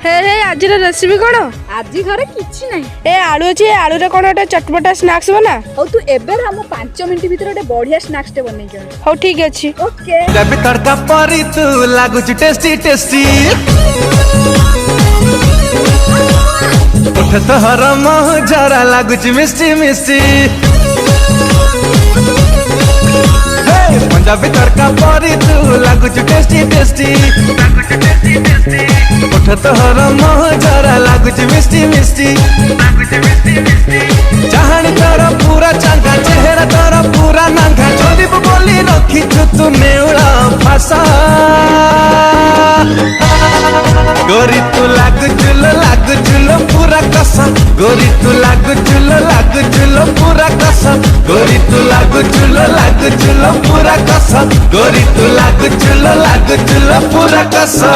हे हे आज रेसिपी कौन? आज घरे किछि नहीं। ए आलू अछि आलू रे कोन चटपटा स्नैक्स बना। हो तू एबे हम 5 मिनिट भीतर गोटे बढ़िया स्नैक्स टे बनै के। हो ठीक अछि। ओके जब तड़का परी तू लागु टेस्टी टेस्टी उठ तोहर मोह जरा लागु मिस्टी मिस्टी पंजाबी तड़का परी तू लागु टेस्टी टेस्टी उठ तोहर मोह जरा लागु मिस्टी मिस्टी चाहनी तोर पूरा चंगा चेहरा तोर पूरा नंगा चोदीप बोली रखी तू नेउला भाषा गोरी तू लागु चुलो पूरा कसा गोरी तू लागु चुलो पूरा कसा गोरी तू लागु चुलो पूरा कसा गोरी तू लागु चुलो पूरा कसा।